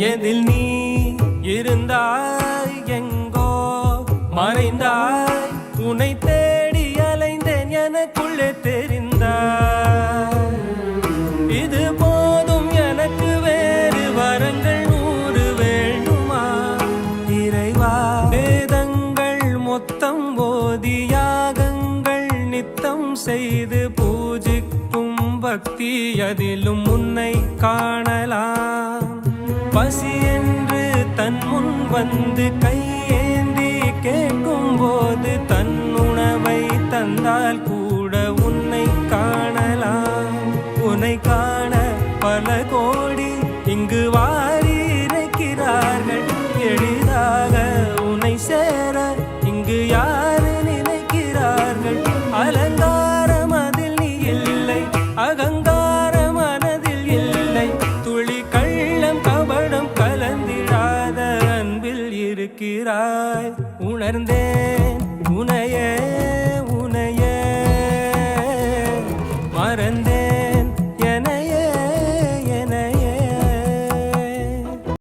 எதில் நீ இருந்தாய் எங்கோ மறைந்தாய் உன்னை தேடி அலைந்தேன் எனக்குள்ளே தெரிந்தாய் இது போதும் எனக்கு வேறு வரங்கள் 100 வேண்டுமா இறைவா வேதங்கள் மொத்தம் ஓதி யாகங்கள் நித்தம் செய்து பூஜிக்கும் பக்தி அதிலும் உன்னை காணலாம் பசி என்று தன் முன் வந்து கையேந்தி கேட்கும் போது தன் உணவை தந்தால் கூட உன்னை காணலாம் உன்னை காண பல கோடி இங்கு வாரி இறைக்கிறார்கள் எளிதாக உன்னை சேர இங்கு யாரு நினைக்கிறார்கள் அலங்காரம் அதில் நீ இல்லை அகங்காரம் மனதில் இல்லை துளி கள்ளம் கபடம் கலந்திடாத அன்பில் இருக்கிறாய் உணர்ந்தேன் உனையே